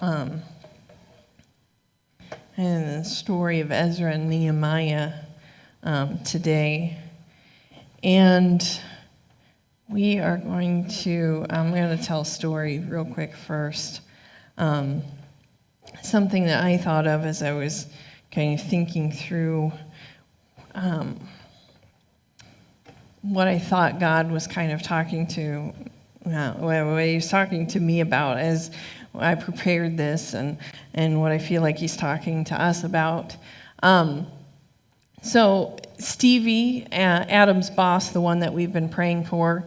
in the story of Ezra and Nehemiah today. And we are I'm going to tell a story real quick first. Something that I thought of as I was kind of thinking through what I thought God was kind of talking to, what he was talking to me about as I prepared this, and what I feel like he's talking to us about. So Stevie, Adam's boss, the one that we've been praying for,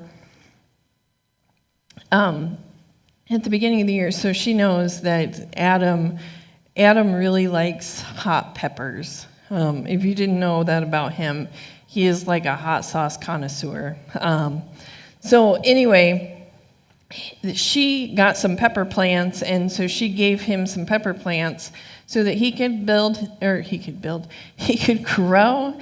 at the beginning of the year, so she knows that Adam really likes hot peppers. If you didn't know that about him, he is like a hot sauce connoisseur. So anyway, she got some pepper plants, and so she gave him some pepper plants so that he could grow.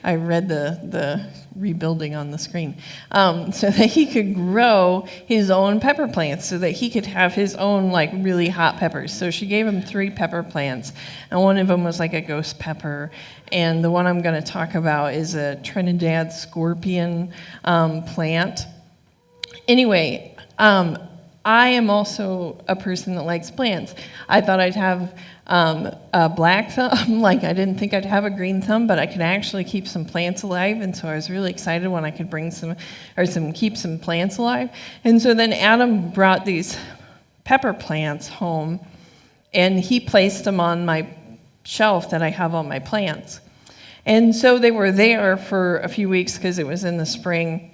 I read the rebuilding on the screen. So that he could grow his own pepper plants, so that he could have his own like really hot peppers. So she gave him 3 pepper plants, and one of them was like a ghost pepper, and the one I'm going to talk about is a Trinidad scorpion plant. Anyway, I am also a person that likes plants. I thought I'd have a black thumb, like I didn't think I'd have a green thumb, but I could actually keep some plants alive, and so I was really excited when I could keep some plants alive. And so then Adam brought these pepper plants home, and he placed them on my shelf that I have all my plants. And so they were there for a few weeks because it was in the spring,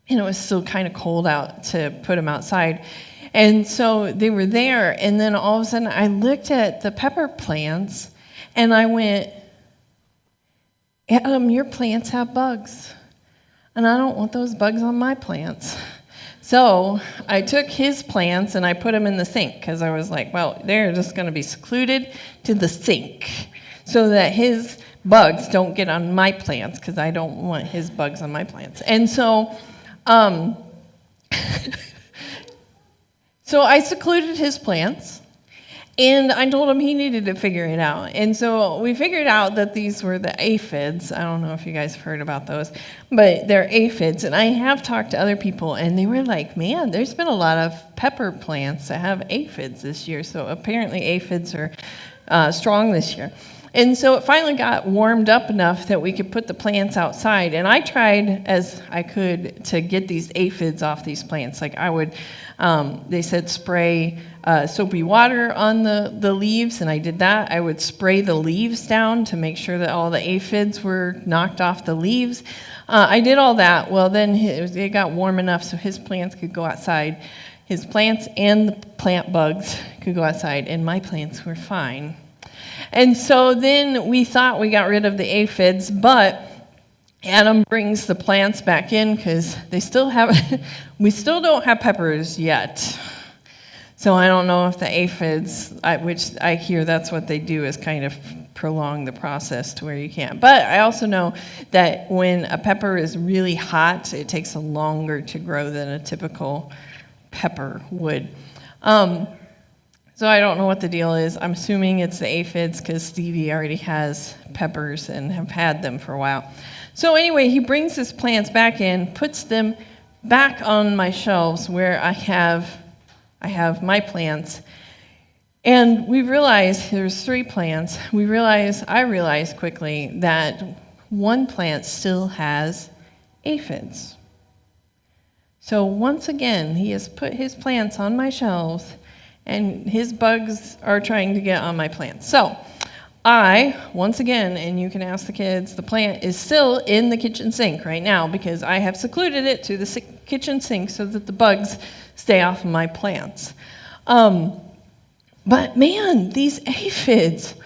and it was still kind of cold out to put them outside. And so they were there, and then all of a sudden I looked at the pepper plants, and I went, Adam, your plants have bugs, and I don't want those bugs on my plants. So I took his plants, and I put them in the sink, because I was like, well, they're just going to be secluded to the sink so that his bugs don't get on my plants, because I don't want his bugs on my plants. And so so I secluded his plants, and I told him he needed to figure it out. And so we figured out that these were the aphids. I don't know if you guys have heard about those, but they're aphids. And I have talked to other people, and they were like, man, there's been a lot of pepper plants that have aphids this year. So apparently aphids are strong this year. And so it finally got warmed up enough that we could put the plants outside. And I tried as I could to get these aphids off these plants. Like I would, they said spray soapy water on the leaves, and I did that. I would spray the leaves down to make sure that all the aphids were knocked off the leaves. I did all that. Well, then it got warm enough so his plants could go outside. His plants and the plant bugs could go outside, and my plants were fine. And so then we thought we got rid of the aphids, but Adam brings the plants back in because we still don't have peppers yet. So I don't know if the aphids, which I hear that's what they do, is kind of prolong the process to where you can't. But I also know that when a pepper is really hot, it takes longer to grow than a typical pepper would. So I don't know what the deal is. I'm assuming it's the aphids because Stevie already has peppers and have had them for a while. So anyway, he brings his plants back in, puts them back on my shelves where I have my plants. And we realized there's 3 plants. I realized quickly that one plant still has aphids. So once again, he has put his plants on my shelves, and his bugs are trying to get on my plants. So once again, and you can ask the kids, the plant is still in the kitchen sink right now because I have secluded it to the kitchen sink so that the bugs stay off of my plants. But man, these aphids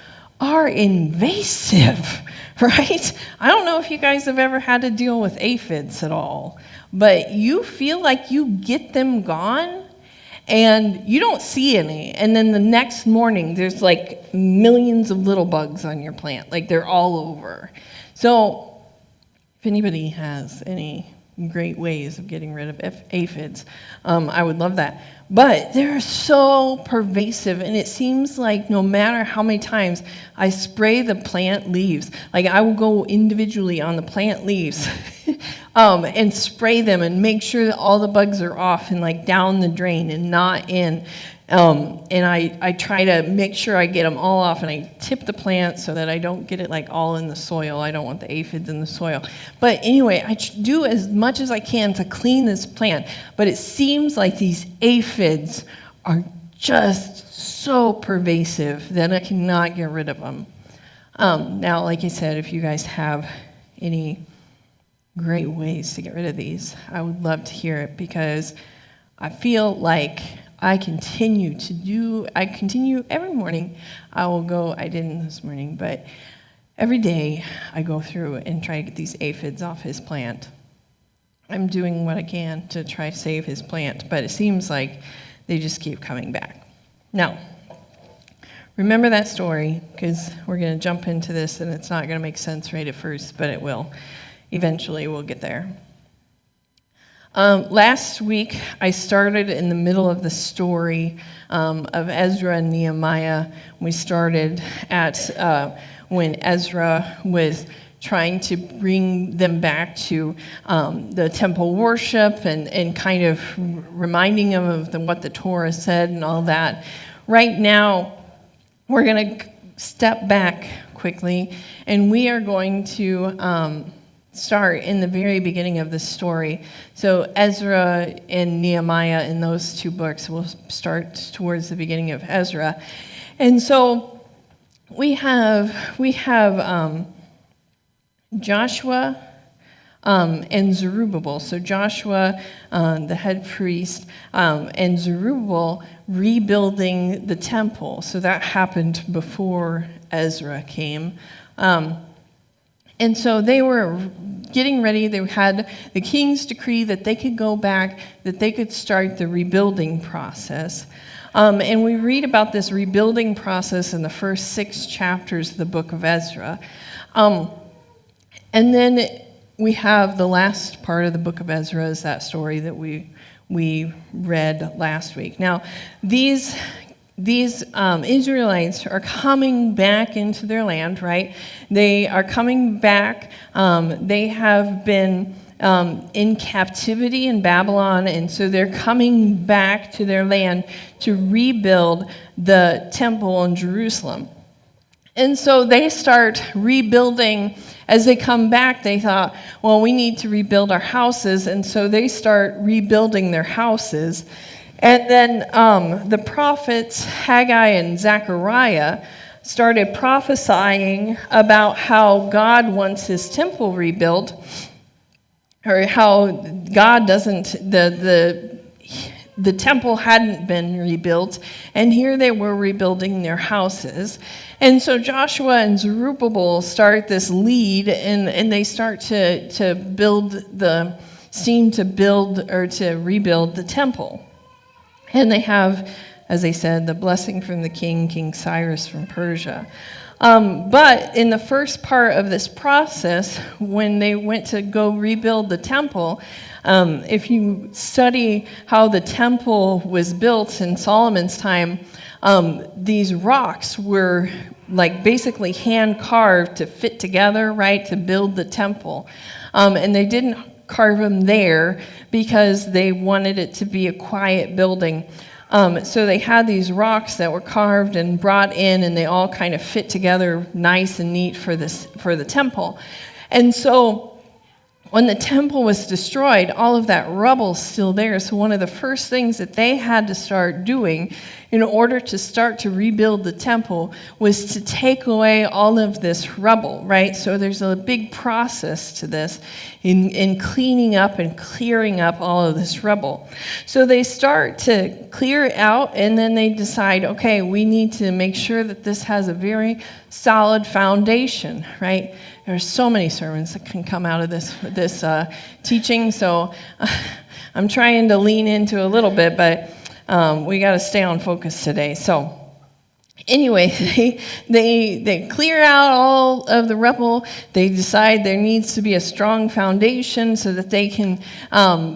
are invasive, right? I don't know if you guys have ever had to deal with aphids at all, but you feel like you get them gone and you don't see any. And then the next morning, there's like millions of little bugs on your plant. Like they're all over. So if anybody has any great ways of getting rid of aphids. I would love that. But they're so pervasive, and it seems like no matter how many times I spray the plant leaves, like I will go individually on the plant leaves and spray them and make sure that all the bugs are off and like down the drain and not in. And I try to make sure I get them all off, and I tip the plant so that I don't get it like all in the soil. I don't want the aphids in the soil. But anyway, I do as much as I can to clean this plant. But it seems like these aphids are just so pervasive that I cannot get rid of them. Now, like I said, if you guys have any great ways to get rid of these, I would love to hear it, because I feel like I continue every morning. I didn't this morning, but every day I go through and try to get these aphids off his plant. I'm doing what I can to try to save his plant, but it seems like they just keep coming back. Now, remember that story, because we're going to jump into this, and it's not going to make sense right at first, but it will. Eventually, we'll get there. Last week, I started in the middle of the story of Ezra and Nehemiah. We started at when Ezra was trying to bring them back to the temple worship and kind of reminding them of what the Torah said and all that. Right now, we're going to step back quickly, and we are going to start in the very beginning of the story. So Ezra and Nehemiah, in those two books, we'll start towards the beginning of Ezra. And so we have Joshua and Zerubbabel. So Joshua, the head priest, and Zerubbabel rebuilding the temple. So that happened before Ezra came. And so they were getting ready. They had the king's decree that they could go back, that they could start the rebuilding process. And we read about this rebuilding process in the first 6 chapters of the book of Ezra. And then we have the last part of the book of Ezra is that story that we read last week. Now, these Israelites are coming back into their land, right? They are coming back. They have been in captivity in Babylon, and so they're coming back to their land to rebuild the temple in Jerusalem. And so they start rebuilding. As they come back, they thought, well, we need to rebuild our houses, and so they start rebuilding their houses. And then the prophets Haggai and Zechariah started prophesying about how God wants his temple rebuilt, or how God doesn't, the temple hadn't been rebuilt, and here they were rebuilding their houses. And so Joshua and Zerubbabel start this lead, and they start to rebuild the temple. And they have, as I said, the blessing from the king, King Cyrus from Persia. But in the first part of this process, when they went to go rebuild the temple, if you study how the temple was built in Solomon's time, these rocks were like basically hand carved to fit together, right, to build the temple. And they didn't carve them there because they wanted it to be a quiet building. So they had these rocks that were carved and brought in, and they all kind of fit together nice and neat for the temple. And so when the temple was destroyed, all of that rubble's still there. So one of the first things that they had to start doing in order to start to rebuild the temple was to take away all of this rubble, right? So there's a big process to this in cleaning up and clearing up all of this rubble. So they start to clear it out, and then they decide, okay, we need to make sure that this has a very solid foundation, right? There's so many sermons that can come out of this teaching, so I'm trying to lean into a little bit, but we got to stay on focus today. So Anyway, they clear out all of the rubble. They decide there needs to be a strong foundation so that they can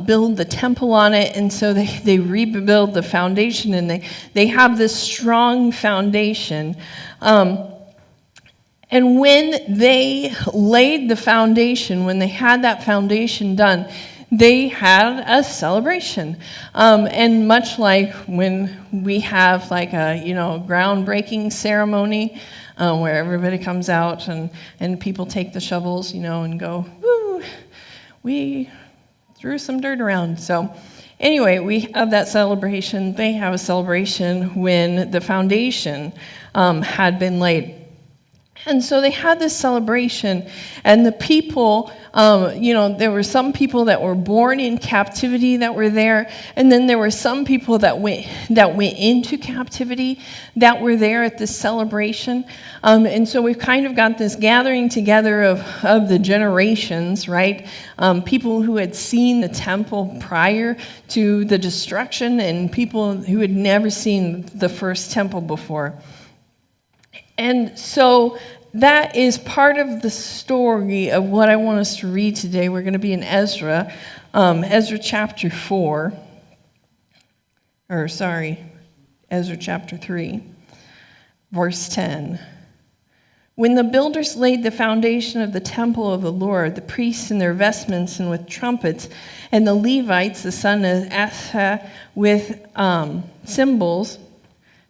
build the temple on it. And so they rebuild the foundation, and they have this strong foundation. And when they laid the foundation, when they had that foundation done, they had a celebration. And much like when we have like a, groundbreaking ceremony, where everybody comes out and people take the shovels, and go, woo, we threw some dirt around. So anyway, we have that celebration. They have a celebration when the foundation had been laid. And so they had this celebration, and the people, there were some people that were born in captivity that were there, and then there were some people that went into captivity that were there at this celebration. And so we've kind of got this gathering together of the generations, right? People who had seen the temple prior to the destruction, and people who had never seen the first temple before. And so that is part of the story of what I want us to read today. We're going to be in Ezra chapter 3, verse 10. When the builders laid the foundation of the temple of the Lord, the priests in their vestments and with trumpets, and the Levites, the son of Asaph, with cymbals,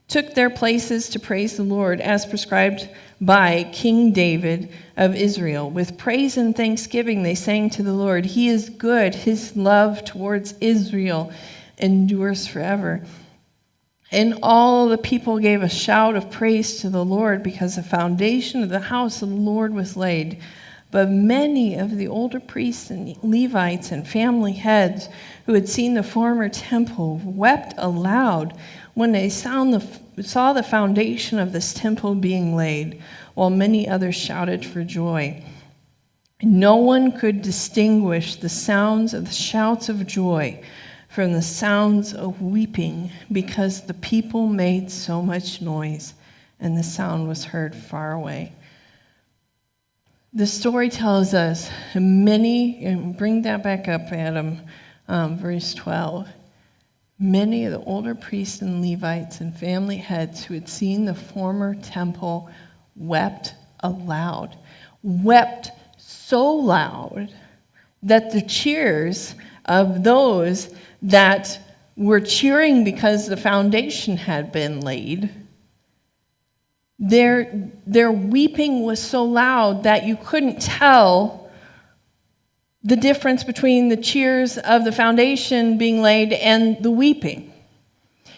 took their places to praise the Lord as prescribed by King David of Israel. With praise and thanksgiving they sang to the Lord. He is good. His love towards Israel endures forever. And all the people gave a shout of praise to the Lord because the foundation of the house of the Lord was laid. But many of the older priests and Levites and family heads who had seen the former temple wept aloud when they saw the foundation of this temple being laid, while many others shouted for joy. No one could distinguish the sounds of the shouts of joy from the sounds of weeping, because the people made so much noise, and the sound was heard far away. The story tells us and bring that back up, Adam, verse 12. Many of the older priests and Levites and family heads who had seen the former temple wept aloud. Wept so loud that the cheers of those that were cheering because the foundation had been laid, their weeping was so loud that you couldn't tell the difference between the cheers of the foundation being laid and the weeping.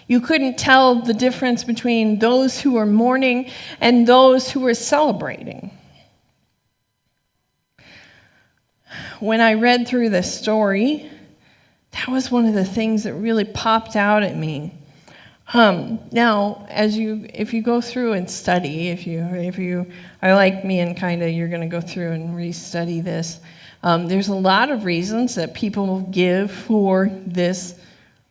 You couldn't tell the difference between those who were mourning and those who were celebrating. When I read through this story, that was one of the things that really popped out at me. Now, if you go through and study, if you are like me and kind of you're going to go through and re-study this, there's a lot of reasons that people give for this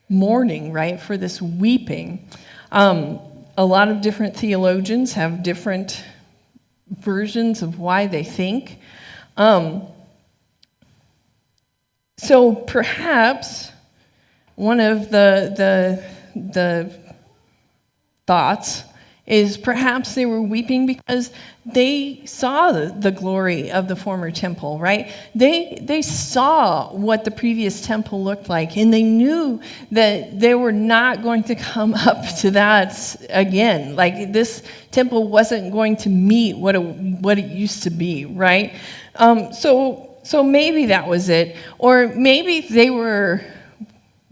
mourning, right? For this weeping. A lot of different theologians have different versions of why they think. So perhaps one of the thoughts is perhaps they were weeping because they saw the glory of the former temple, right? They saw what the previous temple looked like, and they knew that they were not going to come up to that again. Like, this temple wasn't going to meet what it used to be, right? So maybe that was it. Or maybe they were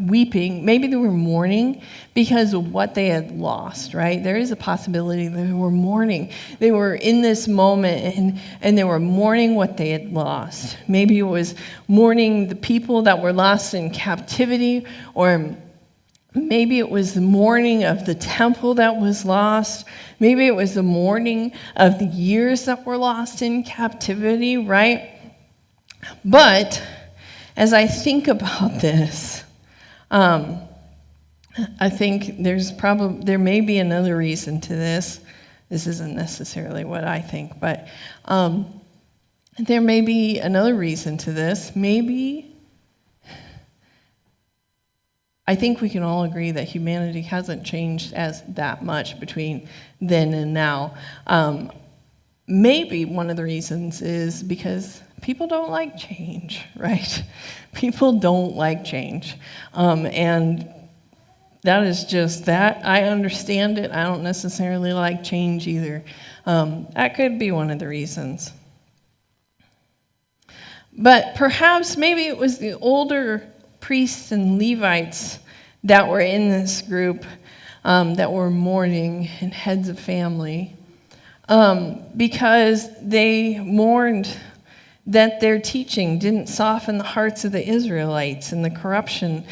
weeping, maybe they were mourning because of what they had lost, right? There is a possibility that they were mourning. They were in this moment and they were mourning what they had lost. Maybe it was mourning the people that were lost in captivity, or maybe it was the mourning of the temple that was lost. Maybe it was the mourning of the years that were lost in captivity, right? But as I think about this, I think there may be another reason to this. This isn't necessarily what I think, but there may be another reason to this. Maybe, I think we can all agree that humanity hasn't changed as that much between then and now. Maybe one of the reasons is because people don't like change, right? People don't like change. And that is just that. I understand it. I don't necessarily like change either. That could be one of the reasons. But perhaps maybe it was the older priests and Levites that were in this group that were mourning and heads of family because they mourned that their teaching didn't soften the hearts of the Israelites and the corruption.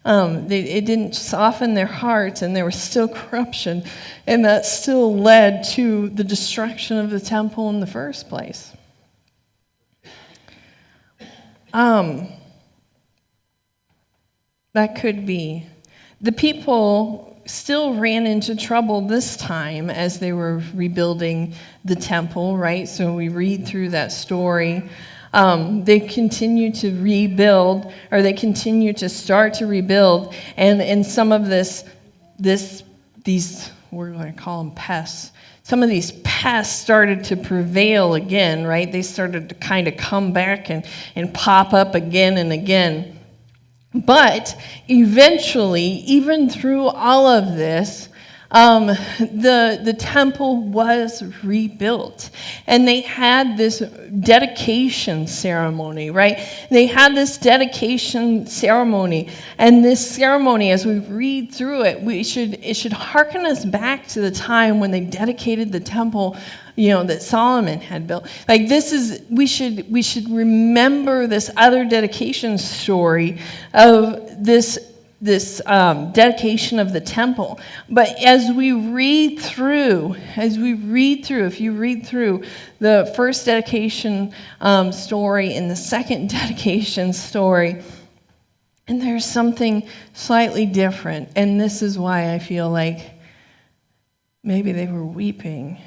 It didn't soften their hearts, and there was still corruption, and that still led to the destruction of the temple in the first place. That could be. The people still ran into trouble this time as they were rebuilding the temple, right? So we read through that story. They continue to rebuild, or they continue to start to rebuild, and some of these, we're going to call them pests. Some of these pests started to prevail again, right? They started to kind of come back and pop up again and again. But eventually, even through all of this, the temple was rebuilt, and they had this dedication ceremony, right? They had this dedication ceremony, and this ceremony, as we read through it, it should hearken us back to the time when they dedicated the temple, that Solomon had built. Like we should remember this other dedication story of this dedication of the temple. But as we read through, if you read through the first dedication story and the second dedication story, and there's something slightly different. And this is why I feel like maybe they were weeping.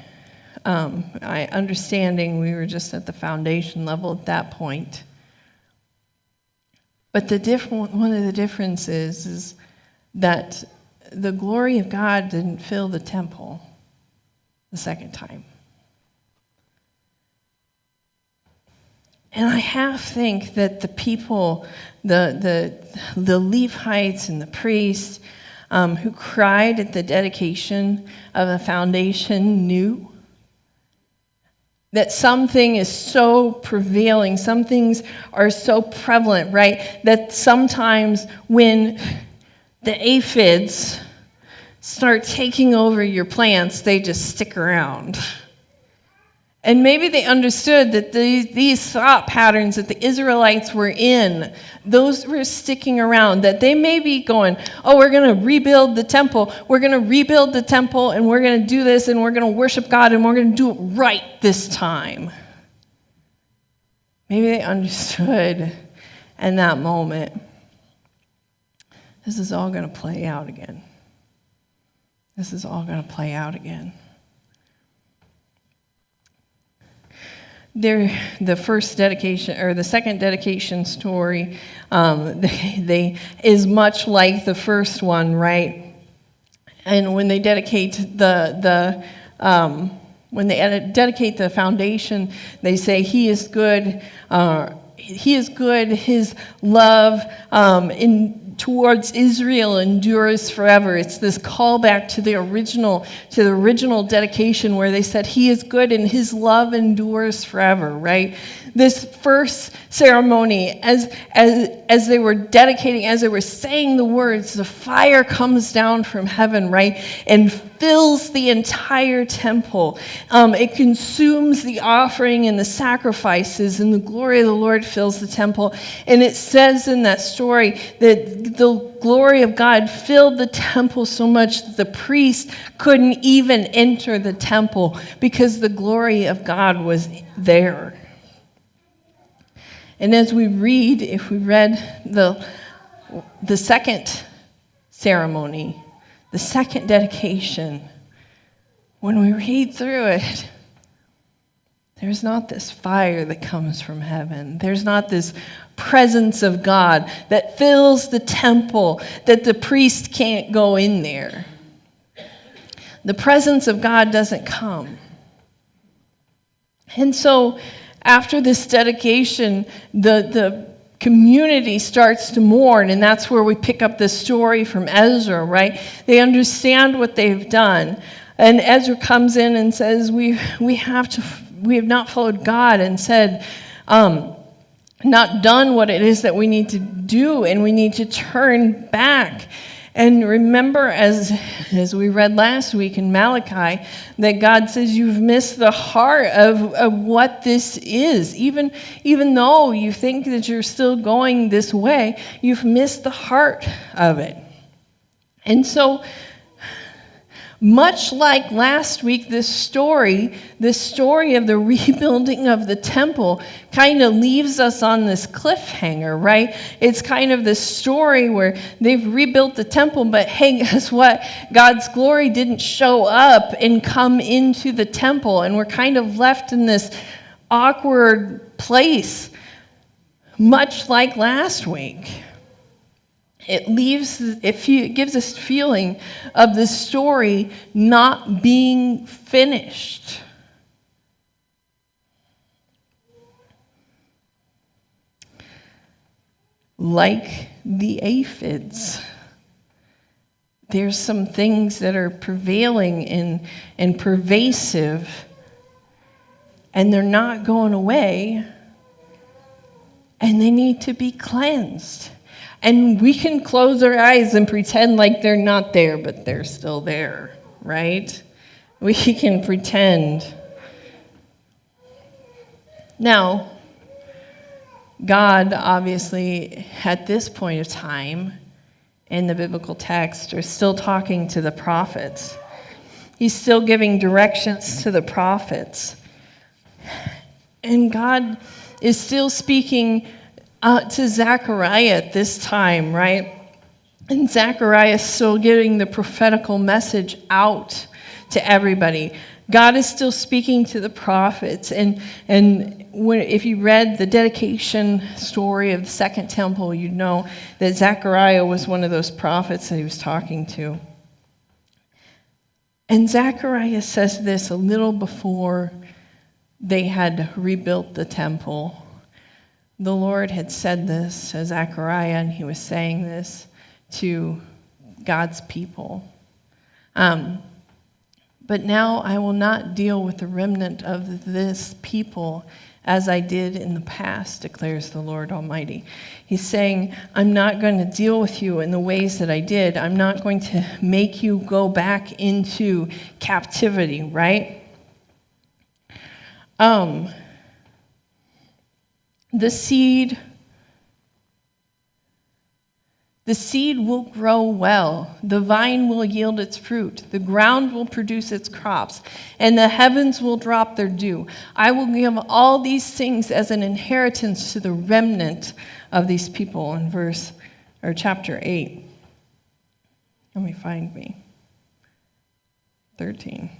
Understanding we were just at the foundation level at that point. But one of the differences is that the glory of God didn't fill the temple the second time. And I half think that the people, the Levites and the priests who cried at the dedication of the foundation knew that something is so prevailing, some things are so prevalent, right? That sometimes when the aphids start taking over your plants, they just stick around. And maybe they understood that these thought patterns that the Israelites were in, those were sticking around, that they may be going, oh, we're going to rebuild the temple. We're going to rebuild the temple, and we're going to do this, and we're going to worship God, and we're going to do it right this time. Maybe they understood in that moment, this is all going to play out again. This is all going to play out again. The first dedication, or the second dedication story, is much like the first one, right? And when they dedicate the foundation, they say, "He is good. He is good. His love towards Israel endures forever." It's this callback to the original dedication where they said, "He is good and his love endures forever," right? This first ceremony, as they were dedicating, as they were saying the words, the fire comes down from heaven, right, and fills the entire temple. It consumes the offering and the sacrifices, and the glory of the Lord fills the temple. And it says in that story that the glory of God filled the temple so much that the priest couldn't even enter the temple because the glory of God was there. And as we read, if we read the second ceremony, the second dedication, when we read through it, there's not this fire that comes from heaven. There's not this presence of God that fills the temple that the priest can't go in there. The presence of God doesn't come. And so after this dedication, the community starts to mourn, and that's where we pick up this story from Ezra, right? They understand what they've done. And Ezra comes in and says, we have not followed God, and said, not done what it is that we need to do, and we need to turn back. And remember, as we read last week in Malachi, that God says you've missed the heart of what this is. Even though you think that you're still going this way, you've missed the heart of it. And so, much like last week, this story of the rebuilding of the temple kind of leaves us on this cliffhanger, right? It's kind of this story where they've rebuilt the temple, but hey, guess what? God's glory didn't show up and come into the temple, and we're kind of left in this awkward place, much like last week. It gives us a feeling of the story not being finished. Like the aphids, there's some things that are prevailing and pervasive, and they're not going away, and they need to be cleansed. And we can close our eyes and pretend like they're not there, but they're still there, right? We can pretend. Now, God, obviously, at this point of time in the biblical text, is still talking to the prophets. He's still giving directions to the prophets. And God is still speaking to Zechariah at this time, right? And Zechariah is still getting the prophetical message out to everybody. God is still speaking to the prophets. And if you read the dedication story of the Second Temple, you'd know that Zechariah was one of those prophets that he was talking to. And Zechariah says this a little before they had rebuilt the temple. The Lord had said this to Zechariah, and he was saying this to God's people. But now I will not deal with the remnant of this people as I did in the past, declares the Lord Almighty. He's saying, I'm not going to deal with you in the ways that I did. I'm not going to make you go back into captivity, right? The seed will grow well. The vine will yield its fruit. The ground will produce its crops, and the heavens will drop their dew. I will give all these things as an inheritance to the remnant of these people. In chapter 8. Let me find me. 13.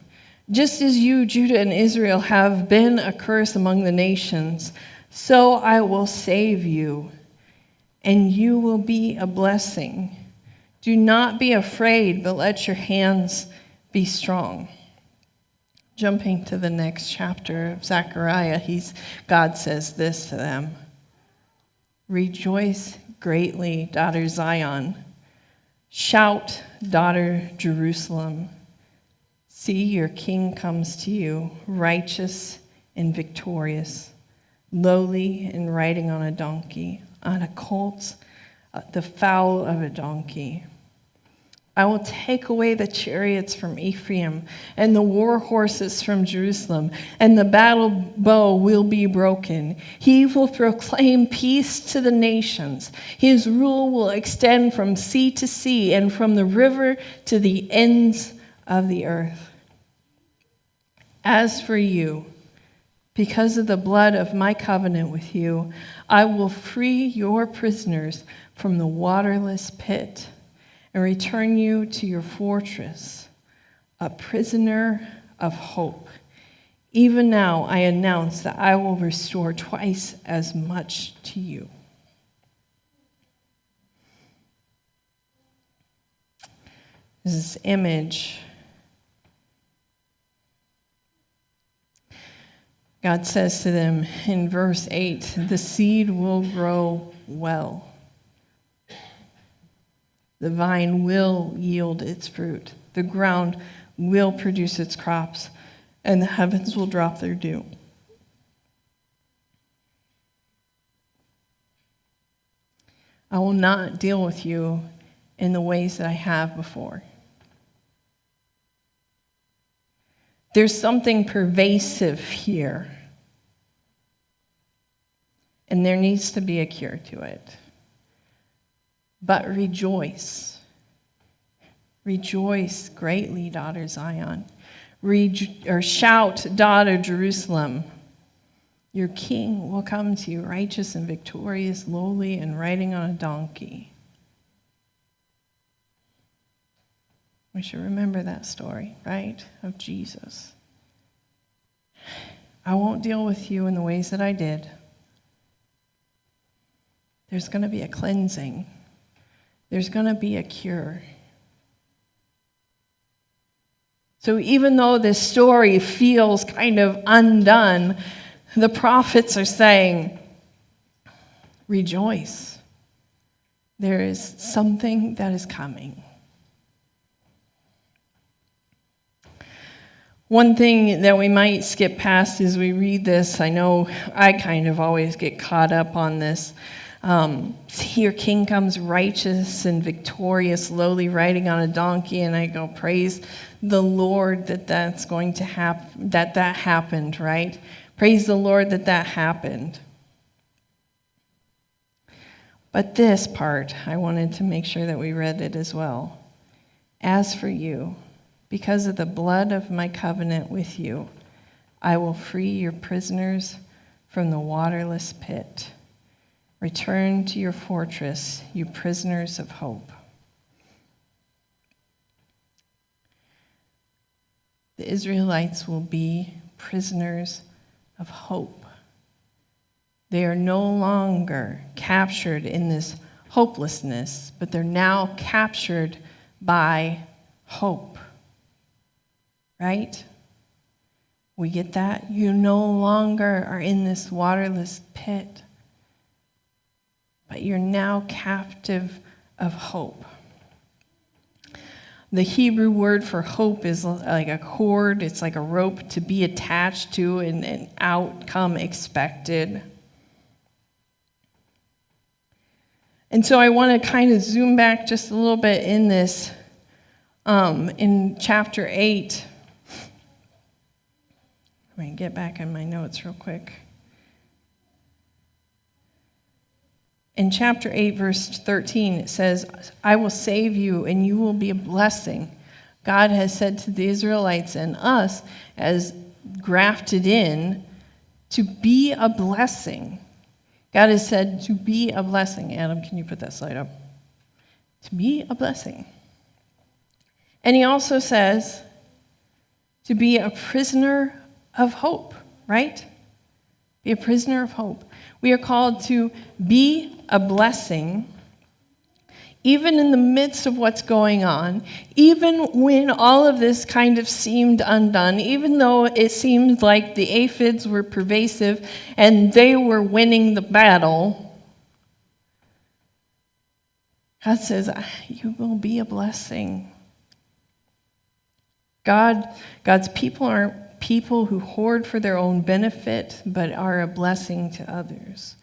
Just as you, Judah and Israel, have been a curse among the nations, so I will save you, and you will be a blessing. Do not be afraid, but let your hands be strong. Jumping to the next chapter of Zechariah, God says this to them. Rejoice greatly, daughter Zion. Shout, daughter Jerusalem. See, your king comes to you, righteous and victorious, lowly and riding on a donkey, on a colt, the foal of a donkey. I will take away the chariots from Ephraim and the war horses from Jerusalem, and the battle bow will be broken. He will proclaim peace to the nations. His rule will extend from sea to sea and from the river to the ends of the earth. As for you, because of the blood of my covenant with you, I will free your prisoners from the waterless pit and return you to your fortress, a prisoner of hope. Even now I announce that I will restore twice as much to you. This image, God says to them in verse 8, the seed will grow well. The vine will yield its fruit. The ground will produce its crops, and the heavens will drop their dew. I will not deal with you in the ways that I have before. There's something pervasive here, and there needs to be a cure to it. But rejoice. Rejoice greatly, daughter Zion. Shout, daughter Jerusalem. Your king will come to you, righteous and victorious, lowly and riding on a donkey. We should remember that story, right, of Jesus. I won't deal with you in the ways that I did. There's going to be a cleansing. There's going to be a cure. So even though this story feels kind of undone, the prophets are saying, rejoice. There is something that is coming. One thing that we might skip past as we read this, I know I kind of always get caught up on this. See, your king comes righteous and victorious, lowly riding on a donkey, and I go, praise the Lord that that's going to happen, that happened, right? Praise the Lord that happened. But this part, I wanted to make sure that we read it as well. As for you, because of the blood of my covenant with you, I will free your prisoners from the waterless pit. Return to your fortress, you prisoners of hope. The Israelites will be prisoners of hope. They are no longer captured in this hopelessness, but they're now captured by hope. Right? We get that? You no longer are in this waterless pit, but you're now captive of hope. The Hebrew word for hope is like a cord. It's like a rope to be attached to and an outcome expected. And so I want to kind of zoom back just a little bit in this, in chapter 8. I'm going to get back in my notes real quick. In chapter 8, verse 13, it says, I will save you and you will be a blessing. God has said to the Israelites and us as grafted in to be a blessing. God has said to be a blessing. Adam, can you put that slide up? To be a blessing. And he also says to be a prisoner of hope, right? Be a prisoner of hope. We are called to be a blessing, even in the midst of what's going on, even when all of this kind of seemed undone, even though it seemed like the aphids were pervasive and they were winning the battle. God says, you will be a blessing. God's people aren't people who hoard for their own benefit, but are a blessing to others.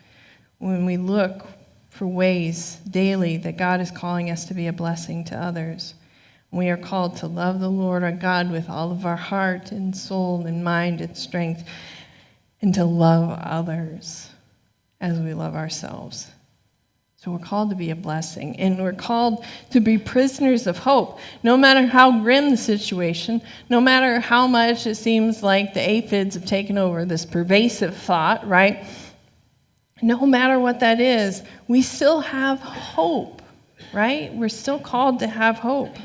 When we look for ways daily that God is calling us to be a blessing to others, we are called to love the Lord our God with all of our heart and soul and mind and strength, and to love others as we love ourselves. So we're called to be a blessing, and we're called to be prisoners of hope. No matter how grim the situation, no matter how much it seems like the aphids have taken over, this pervasive thought, right? No matter what that is, we still have hope. right? We're still called to have hope.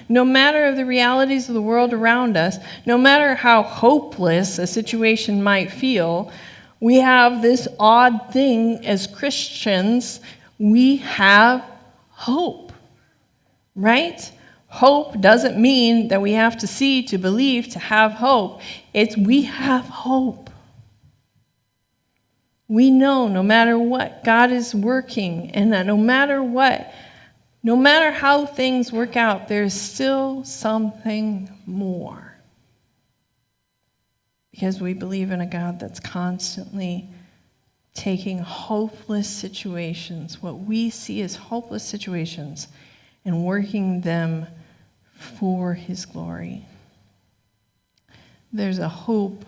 No matter the realities of the world around us, no matter how hopeless a situation might feel, we have this odd thing as Christians, we have hope, right? Hope doesn't mean that we have to see to believe to have hope. It's we have hope. We know no matter what, God is working, and that no matter what, no matter how things work out, there's still something more. Because we believe in a God that's constantly taking hopeless situations, what we see as hopeless situations, and working them for his glory. There's a hope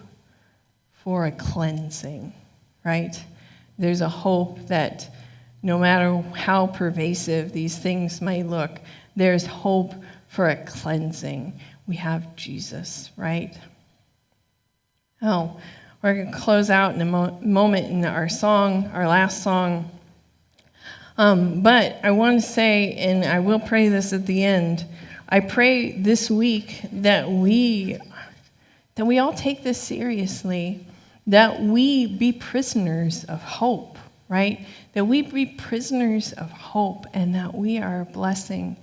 for a cleansing, right? There's a hope that no matter how pervasive these things may look, there's hope for a cleansing. We have Jesus, right? Oh, we're going to close out in a moment in our song, our last song. But I want to say, and I will pray this at the end, I pray this week that we all take this seriously, that we be prisoners of hope, right? That we be prisoners of hope, and that we are a blessing